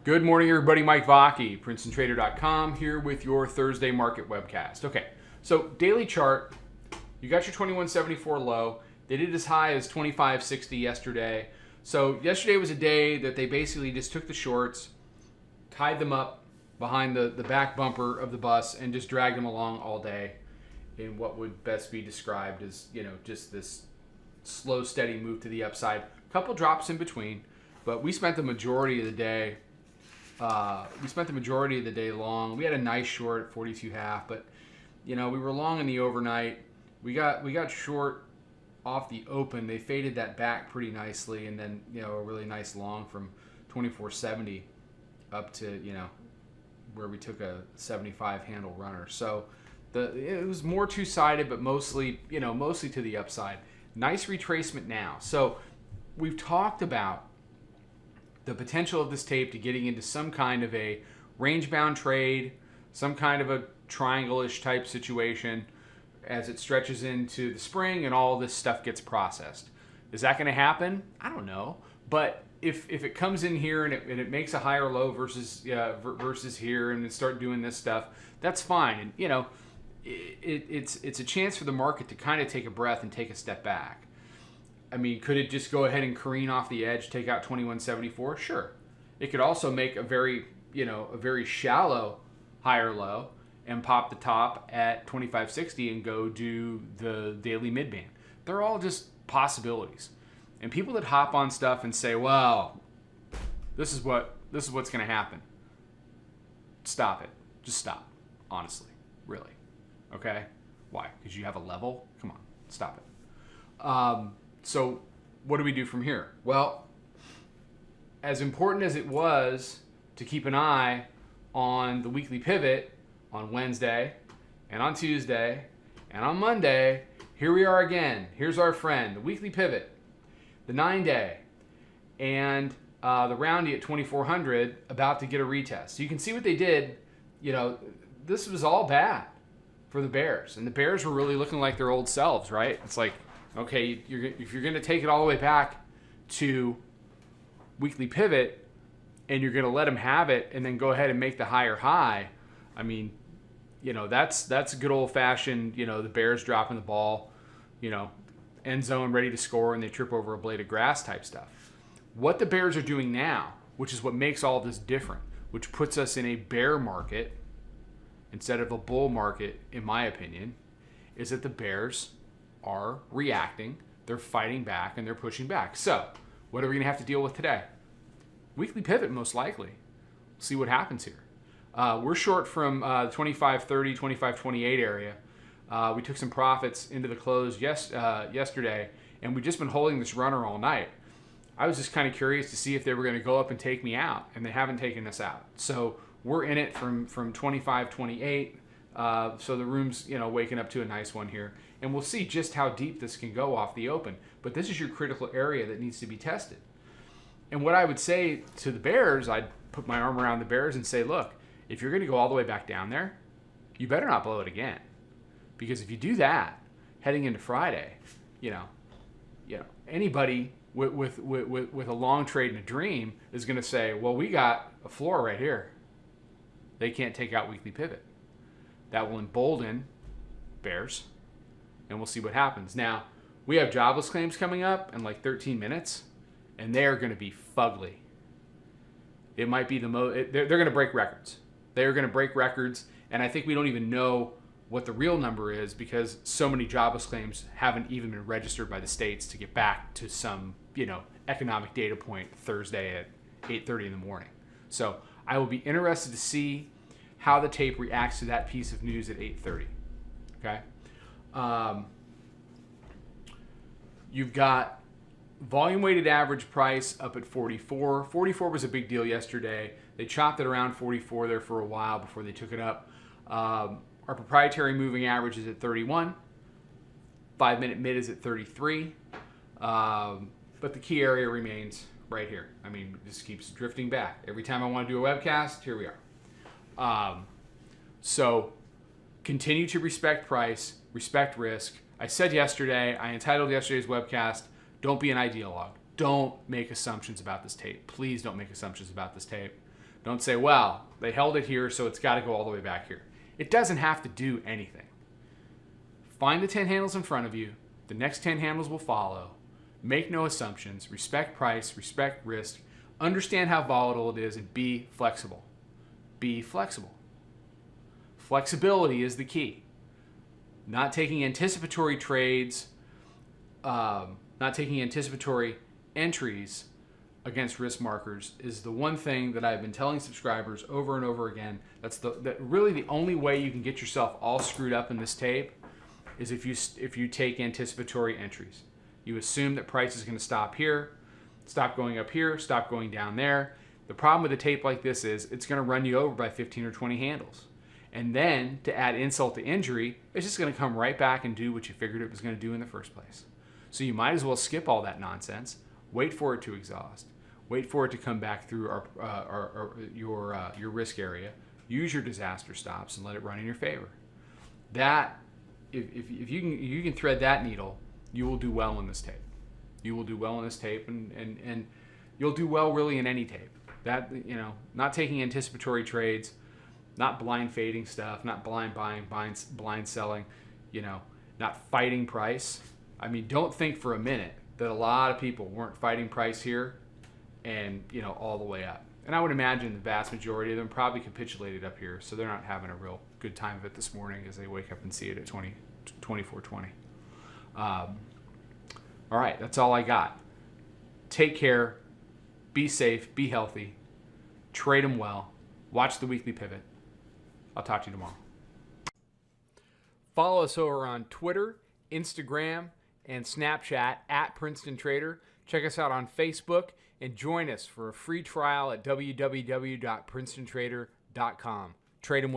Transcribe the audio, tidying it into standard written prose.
Good morning, everybody. Mike Vacchi, Princetontrader.com, here with your Thursday market webcast. Okay, so daily chart, you got your 2174 low. They did as high as 2560 yesterday. So yesterday was a day that they basically just took the shorts, tied them up behind the back bumper of the bus, and just dragged them along all day in what would best be described as, just this slow, steady move to the upside. A couple drops in between, but we spent the majority of the day long. We had a nice short at 42.5, but we were long in the overnight. We got short off the open. They faded that back pretty nicely, and then a really nice long from 24.70 up to where we took a 75 handle runner. So it was more two-sided, but mostly to the upside. Nice retracement now. So we've talked about the potential of this tape to getting into some kind of a range-bound trade, some kind of a triangle-ish type situation as it stretches into the spring and all this stuff gets processed. Is that going to happen? I don't know. But if it comes in here and it makes a higher low versus here and it start doing this stuff, that's fine. And it's a chance for the market to kind of take a breath and take a step back. I mean, could it just go ahead and careen off the edge, take out 2174? Sure. It could also make a very shallow higher low and pop the top at 2560 and go do the daily midband. They're all just possibilities. And people that hop on stuff and say, "Well, this is what's going to happen." Stop it. Just stop. Honestly, really. Okay? Why? Because you have a level? Come on, stop it. So what do we do from here? Well, as important as it was to keep an eye on the weekly pivot on Wednesday and on Tuesday and on Monday, here we are again. Here's our friend, the weekly pivot, the 9-day, and the roundy at 2400 about to get a retest. So you can see what they did. This was all bad for the Bears, and the Bears were really looking like their old selves, right? It's like, okay, if you're going to take it all the way back to weekly pivot and you're going to let them have it and then go ahead and make the higher high, I mean, that's a good old-fashioned, the Bears dropping the ball, end zone ready to score and they trip over a blade of grass type stuff. What the Bears are doing now, which is what makes all this different, which puts us in a bear market instead of a bull market, in my opinion, is that the Bears are reacting, they're fighting back, and they're pushing back. So, what are we going to have to deal with today? Weekly pivot, most likely. See what happens here. We're short from the 25.30, 25.28 area. We took some profits into the close yesterday, and we've just been holding this runner all night. I was just kind of curious to see if they were going to go up and take me out, and they haven't taken us out. So, we're in it from 25.28. So the room's waking up to a nice one here, and we'll see just how deep this can go off the open. But this is your critical area that needs to be tested. And what I would say to the Bears, I'd put my arm around the Bears and say, look, if you're going to go all the way back down there, you better not blow it again, because if you do that heading into Friday, anybody with a long trade and a dream is going to say, well, we got a floor right here. They can't take out weekly pivot. That will embolden Bears, and we'll see what happens. Now, we have jobless claims coming up in like 13 minutes, and they are going to be fugly. It might be they're going to break records. They're going to break records, and I think we don't even know what the real number is because so many jobless claims haven't even been registered by the states to get back to some, economic data point Thursday at 8:30 in the morning. So I will be interested to see how the tape reacts to that piece of news at 8:30. Okay? You've got volume weighted average price up at 44. 44 was a big deal yesterday. They chopped it around 44 there for a while before they took it up. Our proprietary moving average is at 31. 5-minute mid is at 33. But the key area remains right here. I mean, it just keeps drifting back. Every time I want to do a webcast, here we are. So continue to respect price, respect risk. I said yesterday, I entitled yesterday's webcast, don't be an ideologue. Don't make assumptions about this tape. Please don't make assumptions about this tape. Don't say, well, they held it here, so it's got to go all the way back here. It doesn't have to do anything. Find the 10 handles in front of you. The next 10 handles will follow. Make no assumptions. Respect price, respect risk. Understand how volatile it is, and be flexible. Be flexible. Flexibility is the key. Not taking anticipatory trades, not taking anticipatory entries against risk markers is the one thing that I've been telling subscribers over and over again. That's really the only way you can get yourself all screwed up in this tape is if you take anticipatory entries. You assume that price is going to stop here, stop going up here, stop going down there. The problem with a tape like this is it's going to run you over by 15 or 20 handles. And then, to add insult to injury, it's just going to come right back and do what you figured it was going to do in the first place. So you might as well skip all that nonsense, wait for it to exhaust, wait for it to come back through your risk area, use your disaster stops, and let it run in your favor. That, if you can thread that needle, you will do well in this tape. You will do well in this tape, and you'll do well really in any tape. That, not taking anticipatory trades, not blind fading stuff, not blind buying, blind selling, not fighting price. I mean, don't think for a minute that a lot of people weren't fighting price here and, all the way up. And I would imagine the vast majority of them probably capitulated up here, so they're not having a real good time of it this morning as they wake up and see it at 24.20. All right, that's all I got. Take care, be safe, be healthy, trade them well, watch the weekly pivot. I'll talk to you tomorrow. Follow us over on Twitter, Instagram, and Snapchat at Princetontrader. Check us out on Facebook and join us for a free trial at www.princetontrader.com. Trade 'em well.